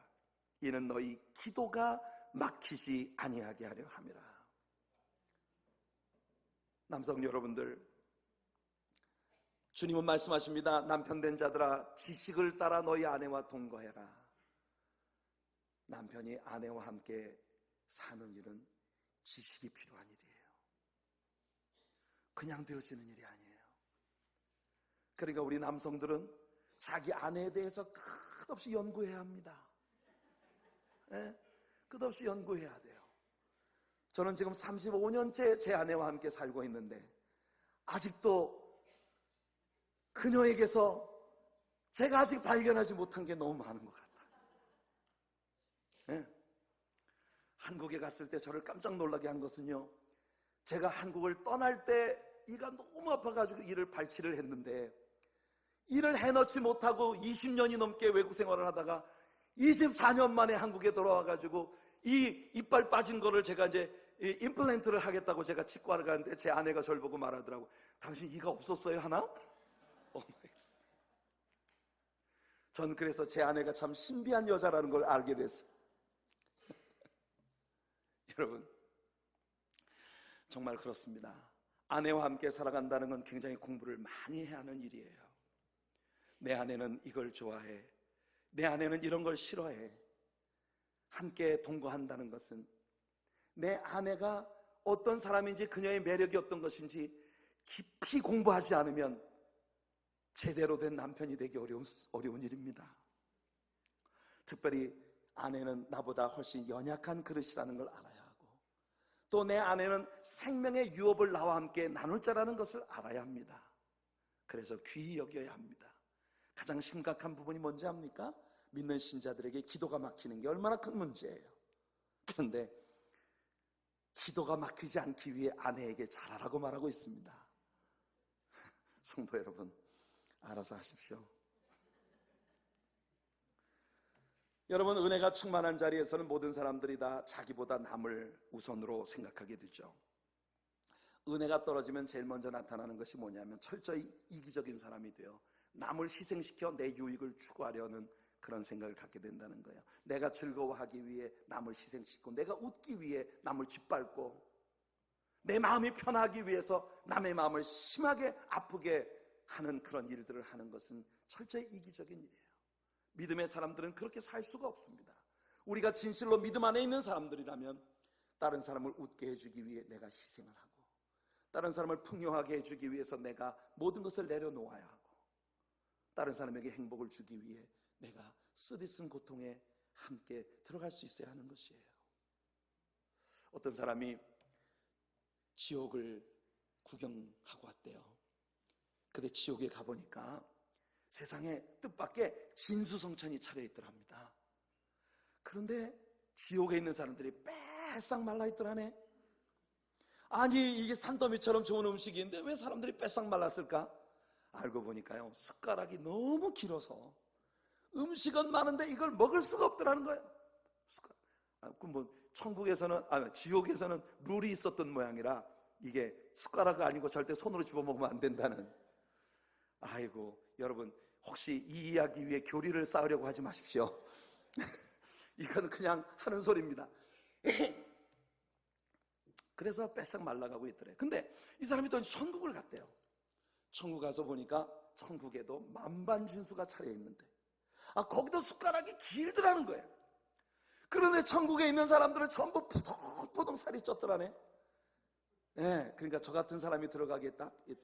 이는 너희 기도가 막히지 아니하게 하려 함이라. 남성 여러분들, 주님은 말씀하십니다. 남편 된 자들아, 지식을 따라 너희 아내와 동거해라. 남편이 아내와 함께 사는 일은 지식이 필요한 일이에요. 그냥 되어지는 일이 아니에요. 그러니까 우리 남성들은 자기 아내에 대해서 끝없이 연구해야 합니다. 끝없이 연구해야 돼요. 저는 지금 35년째 제 아내와 함께 살고 있는데 아직도 그녀에게서 제가 아직 발견하지 못한 게 너무 많은 것 같아요. 한국에 갔을 때 저를 깜짝 놀라게 한 것은요, 제가 한국을 떠날 때 이가 너무 아파가지고 이를 발치를 했는데, 일을 해놓지 못하고 20년이 넘게 외국 생활을 하다가 24년 만에 한국에 돌아와가지고 이 이빨 빠진 거를 제가 이제 임플란트를 하겠다고 제가 치과를 가는데 제 아내가 저를 보고 말하더라고. 당신 이가 없었어요 하나? 전 그래서 제 아내가 참 신비한 여자라는 걸 알게 됐어요. 여러분, 정말 그렇습니다. 아내와 함께 살아간다는 건 굉장히 공부를 많이 해야 하는 일이에요. 내 아내는 이걸 좋아해, 내 아내는 이런 걸 싫어해. 함께 동거한다는 것은 내 아내가 어떤 사람인지, 그녀의 매력이 어떤 것인지 깊이 공부하지 않으면 제대로 된 남편이 되기 어려운 일입니다. 특별히 아내는 나보다 훨씬 연약한 그릇이라는 걸 알아야 하고, 또 내 아내는 생명의 유업을 나와 함께 나눌 자라는 것을 알아야 합니다. 그래서 귀히 여겨야 합니다. 가장 심각한 부분이 뭔지 압니까? 믿는 신자들에게 기도가 막히는 게 얼마나 큰 문제예요. 그런데 기도가 막히지 않기 위해 아내에게 잘하라고 말하고 있습니다. 성도 여러분, 알아서 하십시오. 여러분, 은혜가 충만한 자리에서는 모든 사람들이 다 자기보다 남을 우선으로 생각하게 되죠. 은혜가 떨어지면 제일 먼저 나타나는 것이 뭐냐면 철저히 이기적인 사람이 되어 남을 희생시켜 내 유익을 추구하려는 그런 생각을 갖게 된다는 거예요. 내가 즐거워하기 위해 남을 희생시키고, 내가 웃기 위해 남을 짓밟고, 내 마음이 편하기 위해서 남의 마음을 심하게 아프게 하는 그런 일들을 하는 것은 철저히 이기적인 일이에요. 믿음의 사람들은 그렇게 살 수가 없습니다. 우리가 진실로 믿음 안에 있는 사람들이라면 다른 사람을 웃게 해주기 위해 내가 희생을 하고, 다른 사람을 풍요하게 해주기 위해서 내가 모든 것을 내려놓아야 하고, 다른 사람에게 행복을 주기 위해 내가 쓰디쓴 고통에 함께 들어갈 수 있어야 하는 것이에요. 어떤 사람이 지옥을 구경하고 왔대요. 근데 지옥에 가보니까 세상에 뜻밖의 진수성찬이 차려있더랍니다. 그런데 지옥에 있는 사람들이 빼싹 말라있더라네. 아니, 이게 산더미처럼 좋은 음식인데 왜 사람들이 빼싹 말랐을까? 알고 보니까요, 숟가락이 너무 길어서 음식은 많은데 이걸 먹을 수가 없더라는 거예요. 지옥에서는 룰이 있었던 모양이라 이게 숟가락이 아니고 절대 손으로 집어먹으면 안 된다는. 아이고, 여러분, 혹시 이 이야기 위해 교리를 쌓으려고 하지 마십시오. 이건 그냥 하는 소리입니다. 그래서 빼싹 말라가고 있더래. 근데 이 사람이 또 천국을 갔대요. 천국 가서 보니까 천국에도 만반진수가 차려있는데 거기도 숟가락이 길더라는 거예요. 그런데 천국에 있는 사람들은 전부 포동포동 살이 쪘더라네. 예, 그러니까 저 같은 사람이 들어가기에 딱 it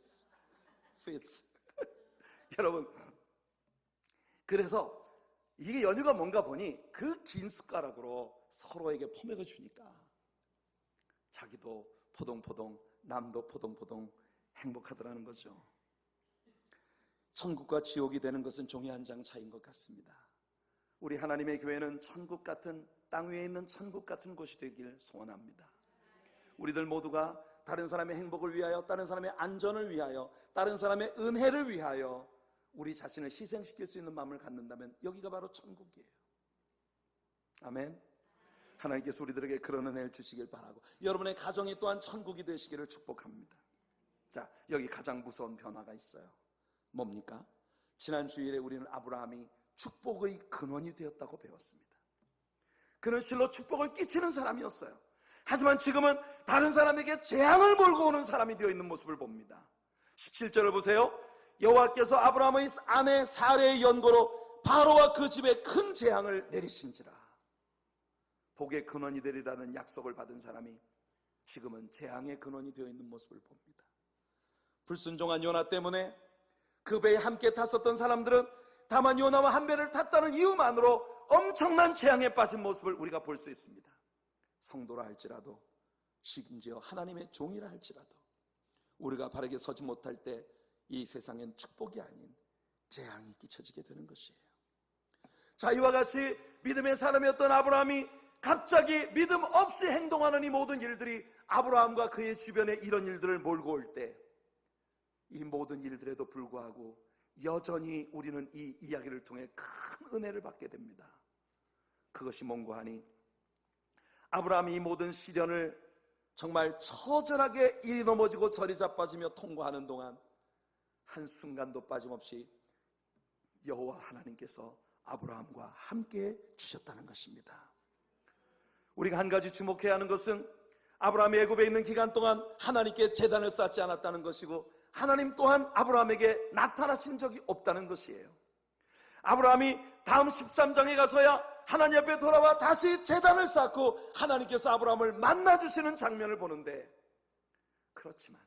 fits. 여러분, 그래서 이게 연유가 뭔가 보니 그 긴 숟가락으로 서로에게 포맥을 주니까 자기도 포동포동, 남도 포동포동 행복하더라는 거죠. 천국과 지옥이 되는 것은 종이 한 장 차이인 것 같습니다. 우리 하나님의 교회는 천국 같은, 땅 위에 있는 천국 같은 곳이 되길 소원합니다. 우리들 모두가 다른 사람의 행복을 위하여, 다른 사람의 안전을 위하여, 다른 사람의 은혜를 위하여 우리 자신을 희생시킬 수 있는 마음을 갖는다면 여기가 바로 천국이에요. 아멘. 하나님께서 우리들에게 그런 은혜를 주시길 바라고, 여러분의 가정이 또한 천국이 되시기를 축복합니다. 자, 여기 가장 무서운 변화가 있어요. 뭡니까? 지난 주일에 우리는 아브라함이 축복의 근원이 되었다고 배웠습니다. 그는 실로 축복을 끼치는 사람이었어요. 하지만 지금은 다른 사람에게 재앙을 몰고 오는 사람이 되어 있는 모습을 봅니다. 17절을 보세요. 여호와께서 아브라함의 아내 사레의 연고로 바로와 그 집에 큰 재앙을 내리신지라. 복의 근원이 되리라는 약속을 받은 사람이 지금은 재앙의 근원이 되어 있는 모습을 봅니다. 불순종한 요나 때문에 그 배에 함께 탔었던 사람들은 다만 요나와 한 배를 탔다는 이유만으로 엄청난 재앙에 빠진 모습을 우리가 볼 수 있습니다. 성도라 할지라도, 심지어 하나님의 종이라 할지라도 우리가 바르게 서지 못할 때 이 세상엔 축복이 아닌 재앙이 끼쳐지게 되는 것이에요. 자, 이와 같이 믿음의 사람이었던 아브라함이 갑자기 믿음 없이 행동하는 이 모든 일들이 아브라함과 그의 주변에 이런 일들을 몰고 올 때, 이 모든 일들에도 불구하고 여전히 우리는 이 이야기를 통해 큰 은혜를 받게 됩니다. 그것이 뭔고 하니, 아브라함이 이 모든 시련을 정말 처절하게 이리 넘어지고 저리 자빠지며 통과하는 동안 한순간도 빠짐없이 여호와 하나님께서 아브라함과 함께 주셨다는 것입니다. 우리가 한 가지 주목해야 하는 것은 아브라함이 애굽에 있는 기간 동안 하나님께 제단을 쌓지 않았다는 것이고, 하나님 또한 아브라함에게 나타나신 적이 없다는 것이에요. 아브라함이 다음 13장에 가서야 하나님 앞에 돌아와 다시 제단을 쌓고 하나님께서 아브라함을 만나주시는 장면을 보는데, 그렇지만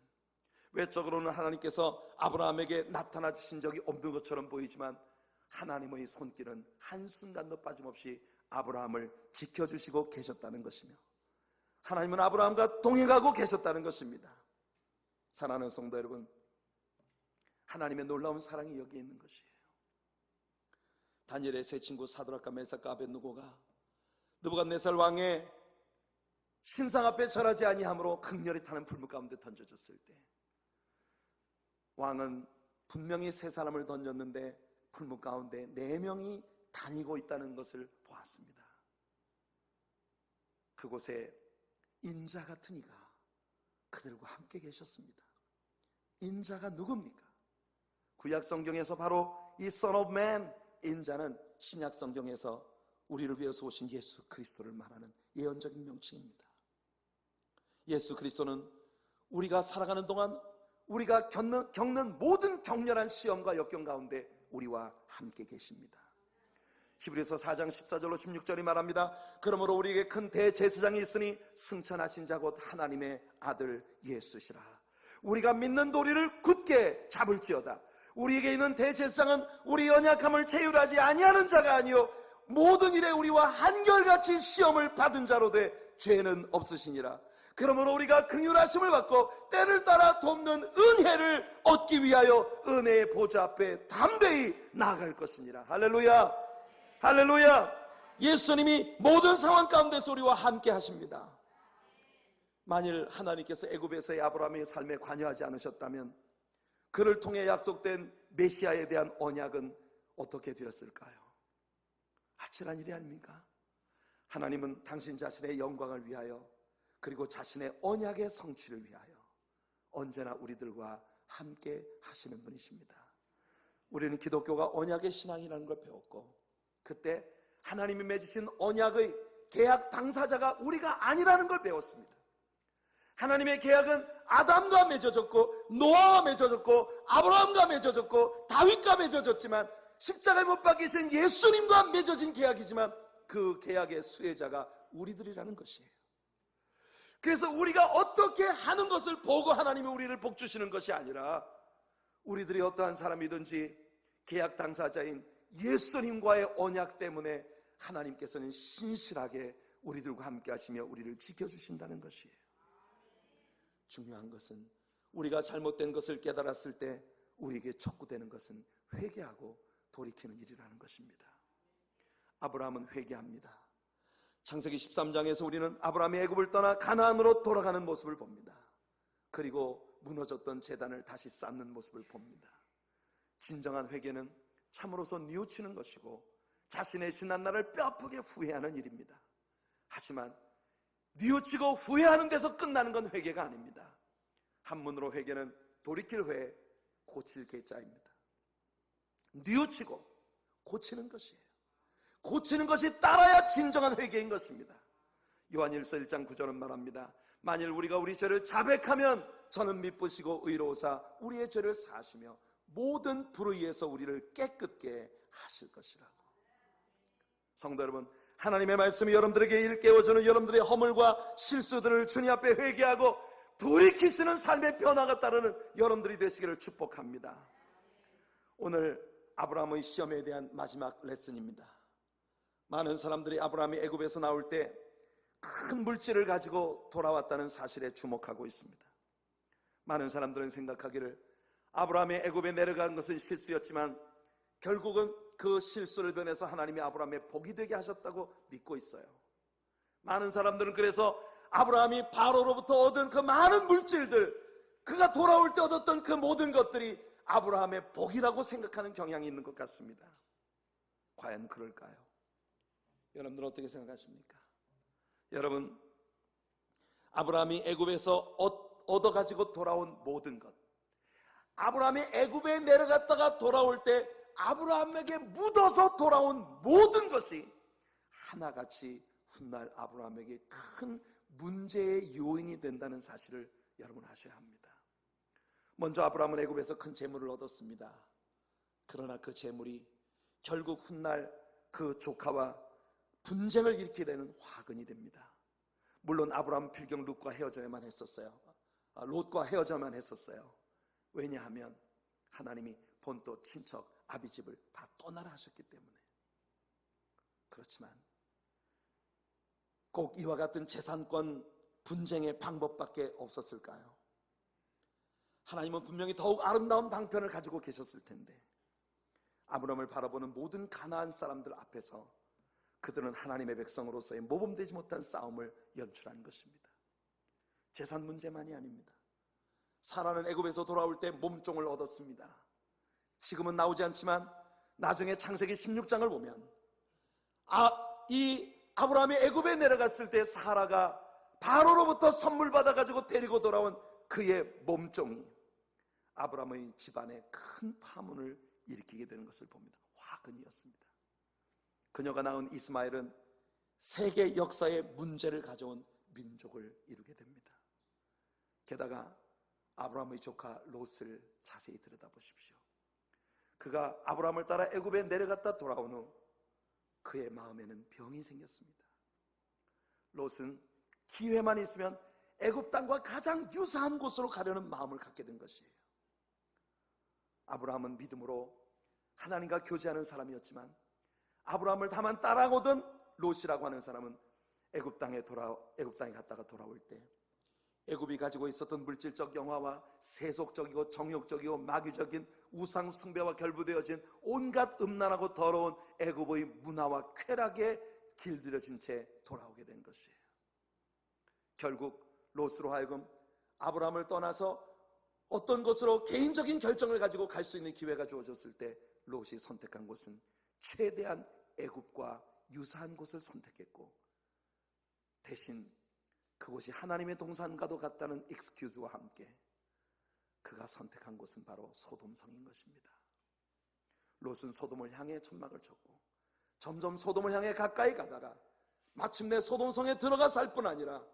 외적으로는 하나님께서 아브라함에게 나타나 주신 적이 없는 것처럼 보이지만 하나님의 손길은 한순간도 빠짐없이 아브라함을 지켜주시고 계셨다는 것이며, 하나님은 아브라함과 동행하고 계셨다는 것입니다. 사랑하는 성도 여러분, 하나님의 놀라운 사랑이 여기에 있는 것이에요. 다니엘의 세 친구 사드락과 메삭과 아벳느고가 느부갓네살 왕의 신상 앞에 절하지 아니함으로 극렬히 타는 불문 가운데 던져졌을 때, 왕은 분명히 세 사람을 던졌는데 불문 가운데 4명이 다니고 있다는 것을 보았습니다. 그곳에 인자 같은 이가 그들과 함께 계셨습니다. 인자가 누굽니까? 구약 성경에서 바로 이 Son of Man, 인자는 신약 성경에서 우리를 위해서 오신 예수 그리스도를 말하는 예언적인 명칭입니다. 예수 그리스도는 우리가 살아가는 동안 우리가 겪는 모든 격렬한 시험과 역경 가운데 우리와 함께 계십니다. 히브리서 4장 14절로 16절이 말합니다. 그러므로 우리에게 큰 대제사장이 있으니 승천하신 자 곧 하나님의 아들 예수시라. 우리가 믿는 도리를 굳게 잡을지어다. 우리에게 있는 대제사장은 우리 연약함을 체휼하지 아니하는 자가 아니요 모든 일에 우리와 한결같이 시험을 받은 자로 돼 죄는 없으시니라. 그러므로 우리가 긍휼하심을 받고 때를 따라 돕는 은혜를 얻기 위하여 은혜의 보좌 앞에 담대히 나아갈 것이니라. 할렐루야, 할렐루야. 예수님이 모든 상황 가운데서 우리와 함께 하십니다. 만일 하나님께서 애굽에서의 아브라함의 삶에 관여하지 않으셨다면 그를 통해 약속된 메시아에 대한 언약은 어떻게 되었을까요? 아찔한 일이 아닙니까? 하나님은 당신 자신의 영광을 위하여 그리고 자신의 언약의 성취를 위하여 언제나 우리들과 함께 하시는 분이십니다. 우리는 기독교가 언약의 신앙이라는 걸 배웠고, 그때 하나님이 맺으신 언약의 계약 당사자가 우리가 아니라는 걸 배웠습니다. 하나님의 계약은 아담과 맺어졌고 노아와 맺어졌고 아브라함과 맺어졌고 다윗과 맺어졌지만 십자가에 못 박히신 예수님과 맺어진 계약이지만 그 계약의 수혜자가 우리들이라는 것이에요. 그래서 우리가 어떻게 하는 것을 보고 하나님이 우리를 복주시는 것이 아니라 우리들이 어떠한 사람이든지 계약 당사자인 예수님과의 언약 때문에 하나님께서는 신실하게 우리들과 함께 하시며 우리를 지켜주신다는 것이에요. 중요한 것은 우리가 잘못된 것을 깨달았을 때 우리에게 촉구되는 것은 회개하고 돌이키는 일이라는 것입니다. 아브라함은 회개합니다. 창세기 13장에서 우리는 아브라함이 애굽을 떠나 가나안으로 돌아가는 모습을 봅니다. 그리고 무너졌던 제단을 다시 쌓는 모습을 봅니다. 진정한 회개는 참으로서 뉘우치는 것이고 자신의 지난 날을 뼈아프게 후회하는 일입니다. 하지만 뉘우치고 후회하는 데서 끝나는 건 회개가 아닙니다. 한문으로 회개는 돌이킬 회, 고칠 개자입니다. 뉘우치고 고치는 것이에요. 고치는 것이 따라야 진정한 회개인 것입니다. 요한일서 1장 9절은 말합니다. 만일 우리가 우리 죄를 자백하면 저는 미쁘시고 의로우사 우리의 죄를 사하시며 모든 불의에서 우리를 깨끗게 하실 것이라고. 성도 여러분, 하나님의 말씀이 여러분들에게 일깨워주는 여러분들의 허물과 실수들을 주님 앞에 회개하고 돌이키시는 삶의 변화가 따르는 여러분들이 되시기를 축복합니다. 오늘 아브라함의 시험에 대한 마지막 레슨입니다. 많은 사람들이 아브라함이 애굽에서 나올 때 큰 물질을 가지고 돌아왔다는 사실에 주목하고 있습니다. 많은 사람들은 생각하기를 아브라함이 애굽에 내려간 것은 실수였지만 결국은 그 실수를 변해서 하나님이 아브라함의 복이 되게 하셨다고 믿고 있어요. 많은 사람들은 그래서 아브라함이 바로로부터 얻은 그 많은 물질들, 그가 돌아올 때 얻었던 그 모든 것들이 아브라함의 복이라고 생각하는 경향이 있는 것 같습니다. 과연 그럴까요? 여러분들은 어떻게 생각하십니까? 여러분, 아브라함이 애굽에서 얻어가지고 돌아온 모든 것, 아브라함이 애굽에 내려갔다가 돌아올 때 아브라함에게 묻어서 돌아온 모든 것이 하나같이 훗날 아브라함에게 큰 문제의 요인이 된다는 사실을 여러분 아셔야 합니다. 먼저 아브라함은 애굽에서 큰 재물을 얻었습니다. 그러나 그 재물이 결국 훗날 그 조카와 분쟁을 일으키게 되는 화근이 됩니다. 물론 아브라함 필경 롯과 헤어져야만 했었어요. 왜냐하면 하나님이 본토 친척 아비집을 다 떠나라 하셨기 때문에. 그렇지만 꼭 이와 같은 재산권 분쟁의 방법밖에 없었을까요? 하나님은 분명히 더욱 아름다운 방편을 가지고 계셨을 텐데 아브라함을 바라보는 모든 가나안 사람들 앞에서 그들은 하나님의 백성으로서의 모범되지 못한 싸움을 연출한 것입니다. 재산 문제만이 아닙니다. 사라는 애굽에서 돌아올 때 몸종을 얻었습니다. 지금은 나오지 않지만 나중에 창세기 16장을 보면 이 아브라함이 애굽에 내려갔을 때 사라가 바로로부터 선물 받아가지고 데리고 돌아온 그의 몸종이 아브라함의 집안에 큰 파문을 일으키게 되는 것을 봅니다. 화근이었습니다. 그녀가 낳은 이스마엘은 세계 역사의 문제를 가져온 민족을 이루게 됩니다. 게다가 아브라함의 조카 롯을 자세히 들여다보십시오. 그가 아브라함을 따라 애굽에 내려갔다 돌아온 후 그의 마음에는 병이 생겼습니다. 롯은 기회만 있으면 애굽 땅과 가장 유사한 곳으로 가려는 마음을 갖게 된 것이에요. 아브라함은 믿음으로 하나님과 교제하는 사람이었지만 아브라함을 다만 따라오던 롯이라고 하는 사람은 애굽 땅에 갔다가 돌아올 때 애굽이 가지고 있었던 물질적 영화와 세속적이고 정욕적이고 마귀적인 우상 숭배와 결부되어진 온갖 음란하고 더러운 애굽의 문화와 쾌락에 길들여진 채 돌아오게 된 것이에요. 결국 롯으로 하여금 아브라함을 떠나서 어떤 곳으로 개인적인 결정을 가지고 갈 수 있는 기회가 주어졌을 때 롯이 선택한 곳은 최대한 애굽과 유사한 곳을 선택했고 대신 그곳이 하나님의 동산과도 같다는 익스큐즈와 함께 그가 선택한 곳은 바로 소돔성인 것입니다. 롯은 소돔을 향해 천막을 쳤고 점점 소돔을 향해 가까이 가다가 마침내 소돔성에 들어가 살 뿐 아니라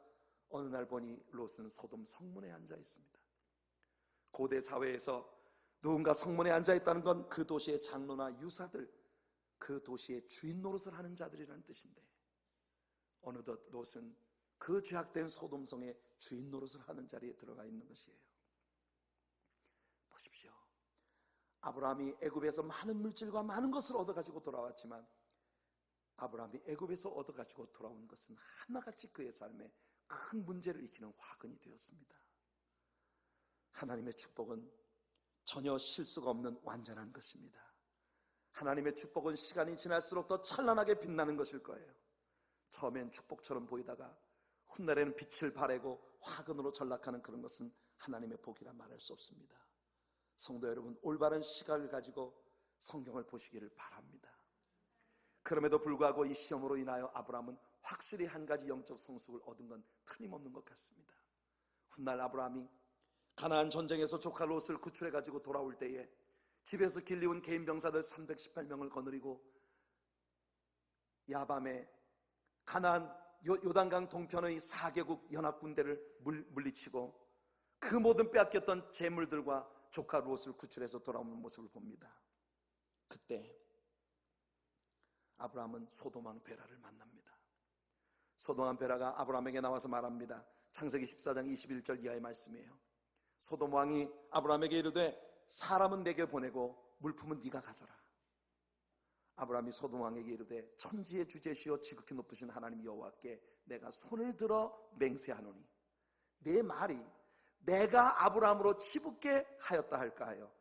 어느 날 보니 롯은 소돔 성문에 앉아 있습니다. 고대 사회에서 누군가 성문에 앉아 있다는 건 그 도시의 장로나 유사들, 그 도시의 주인 노릇을 하는 자들이라는 뜻인데 어느덧 롯은 그 죄악된 소돔성의 주인 노릇을 하는 자리에 들어가 있는 것이에요. 보십시오. 아브라함이 애굽에서 많은 물질과 많은 것을 얻어가지고 돌아왔지만 아브라함이 애굽에서 얻어가지고 돌아온 것은 하나같이 그의 삶에 큰 문제를 일으키는 화근이 되었습니다. 하나님의 축복은 전혀 실수가 없는 완전한 것입니다. 하나님의 축복은 시간이 지날수록 더 찬란하게 빛나는 것일 거예요. 처음엔 축복처럼 보이다가 훗날에는 빛을 발하고 화근으로 전락하는 그런 것은 하나님의 복이라 말할 수 없습니다. 성도 여러분, 올바른 시각을 가지고 성경을 보시기를 바랍니다. 그럼에도 불구하고 이 시험으로 인하여 아브라함은 확실히 한 가지 영적 성숙을 얻은 건 틀림없는 것 같습니다. 훗날 아브라함이 가나안 전쟁에서 조카 롯을 구출해 가지고 돌아올 때에 집에서 길리운 개인 병사들 318명을 거느리고 야밤에 가나안 요단강 동편의 4개국 연합군대를 물리치고 그 모든 빼앗겼던 재물들과 조카 롯을 구출해서 돌아오는 모습을 봅니다. 그때 아브라함은 소돔 왕 베라를 만납니다. 소돔 왕 베라가 아브라함에게 나와서 말합니다. 창세기 14장 21절 이하의 말씀이에요. 소돔 왕이 아브라함에게 이르되 사람은 내게 보내고 물품은 네가 가져라. 아브라함이 소돔 왕에게 이르되 천지의 주제시여 지극히 높으신 하나님 여호와께 내가 손을 들어 맹세하노니 내 말이 내가 아브라함으로 치붙게 하였다 할까 하여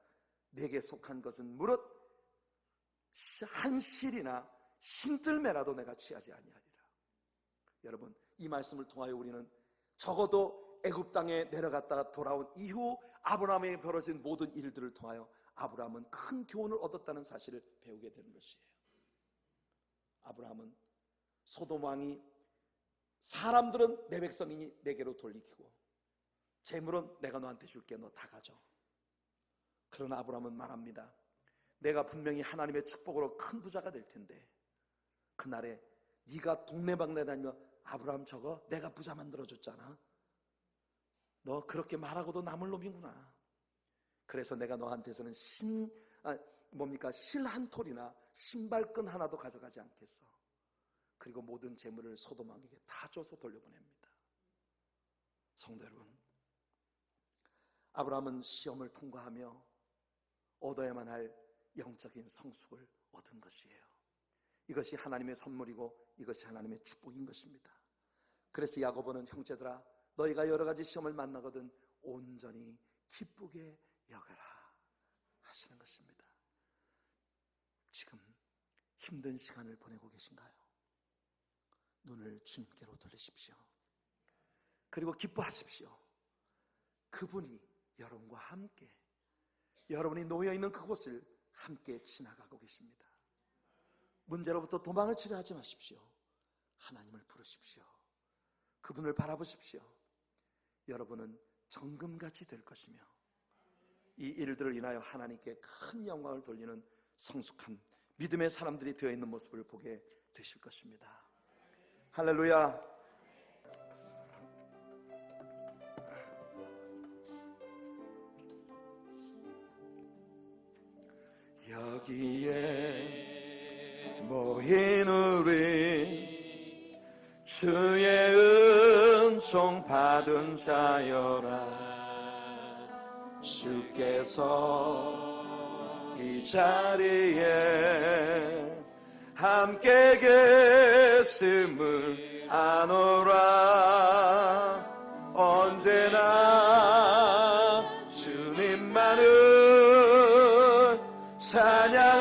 내게 속한 것은 무릇 한 실이나 신들매라도 내가 취하지 아니하리라. 여러분, 이 말씀을 통하여 우리는 적어도 애굽 땅에 내려갔다가 돌아온 이후 아브라함에게 벌어진 모든 일들을 통하여 아브라함은 큰 교훈을 얻었다는 사실을 배우게 되는 것이에요. 아브라함은 소돔 왕이 사람들은 내 백성이니 내게로 돌리키고 재물은 내가 너한테 줄게, 너 다 가져. 그러나 아브라함은 말합니다. 내가 분명히 하나님의 축복으로 큰 부자가 될 텐데 그날에 네가 동네방네 다니며 아브라함 저거 내가 부자 만들어줬잖아, 너 그렇게 말하고도 남을 놈이구나. 그래서 내가 너한테서는 실 한 톨이나 신발끈 하나도 가져가지 않겠어. 그리고 모든 재물을 소돔 왕에게 다 줘서 돌려보냅니다. 성도 여러분, 아브라함은 시험을 통과하며 얻어야만 할 영적인 성숙을 얻은 것이에요. 이것이 하나님의 선물이고 이것이 하나님의 축복인 것입니다. 그래서 야고보는 형제들아 너희가 여러 가지 시험을 만나거든 온전히 기쁘게 여겨라 하시는 것입니다. 지금 힘든 시간을 보내고 계신가요? 눈을 주님께로 돌리십시오. 그리고 기뻐하십시오. 그분이 여러분과 함께 여러분이 놓여있는 그곳을 함께 지나가고 계십니다. 문제로부터 도망을 치려 하지 마십시오. 하나님을 부르십시오. 그분을 바라보십시오. 여러분은 정금같이 될 것이며 이 일들을 인하여 하나님께 큰 영광을 돌리는 성숙한 믿음의 사람들이 되어 있는 모습을 보게 되실 것입니다. 할렐루야. 여기에 모인 우리 주의 은총 받은 자여라. 주께서 이 자리에 함께 계심을 아노라. 언제나 주님만을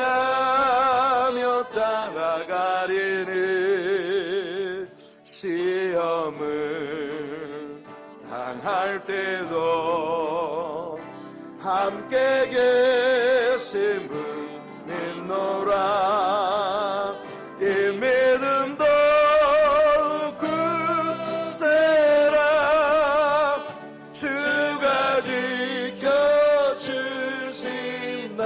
찬양하며 따라가리니 시험을 당할 때도 함께 계심을 믿노라. 이 믿음도 굳세라. 주가 지켜주신다.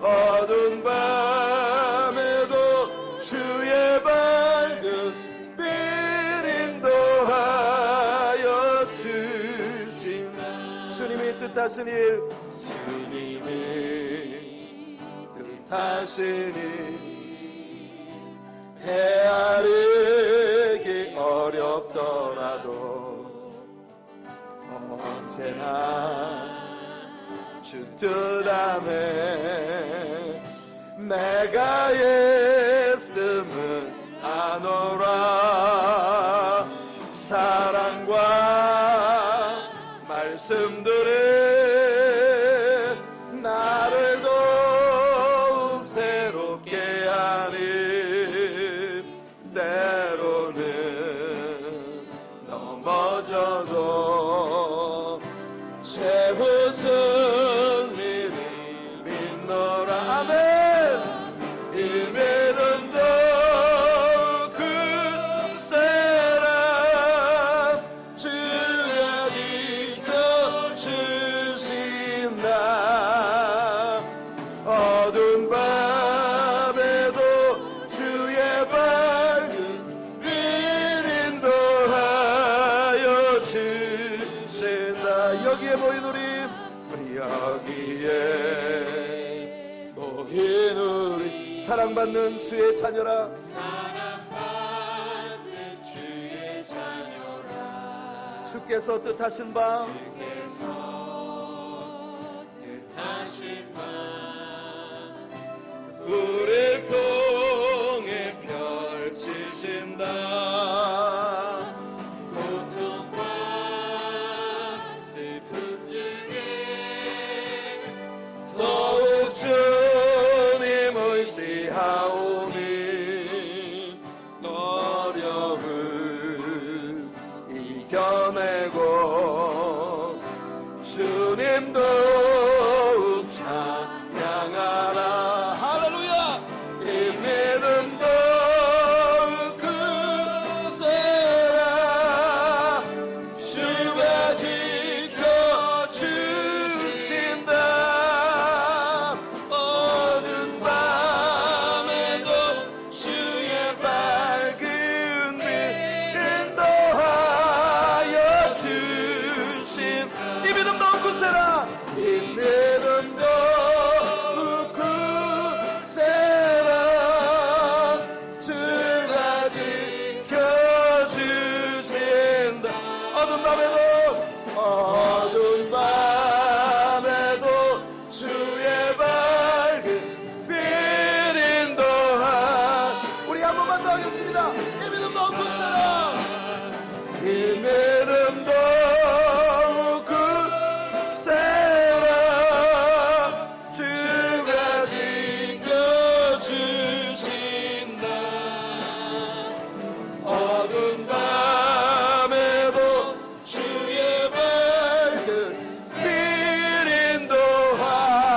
어두운 밤에도 주의 밝은 빛 인도하여 주신다. 주님이 뜻하신 일, 주님이 뜻하신 일 헤아리기 어렵더라도 언제나 주 뜻 안에 내가 있음을 아노라. 사랑과 말씀들이 나를 더욱 새롭게 하니 때로는 넘어져도 최후 승리를 믿노라. 아멘. 이 믿음도 굳세라. 주가 지켜주신다. 어두운 밤에도 여기에 모이노니 여기에 모이노니 사랑받는 주의 자녀라 주께서 뜻하신 바 우리를 통해 펼치신다 고통과 슬픔 중에 더욱 주님을 의지하오니 어려움 이겨내고 주님 더욱 찬양하라 어두운 밤에도 주의 밝은 빛 인도하 우리 한 번만 더 하겠습니다. 이 믿음 넣고 살아 이 믿음 더욱 굳세라 주가 지켜주신다 어두운 밤에도 주의 밝은 빛 인도하여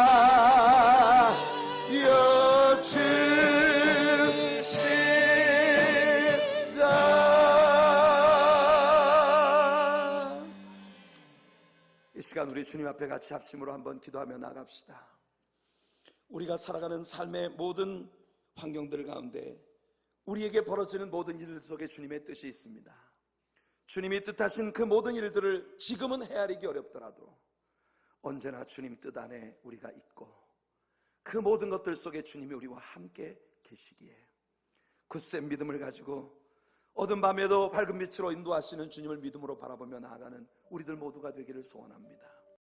주신다. 이 시간 우리 주님 앞에 같이 합심으로 한번 기도하며 나갑시다. 우리가 살아가는 삶의 모든 환경들 가운데 우리에게 벌어지는 모든 일들 속에 주님의 뜻이 있습니다. 주님이 뜻하신 그 모든 일들을 지금은 헤아리기 어렵더라도 언제나 주님 뜻 안에 우리가 있고 그 모든 것들 속에 주님이 우리와 함께 계시기에 굳센 믿음을 가지고 어두운 밤에도 밝은 빛으로 인도하시는 주님을 믿음으로 바라보며 나아가는 우리들 모두가 되기를 소원합니다.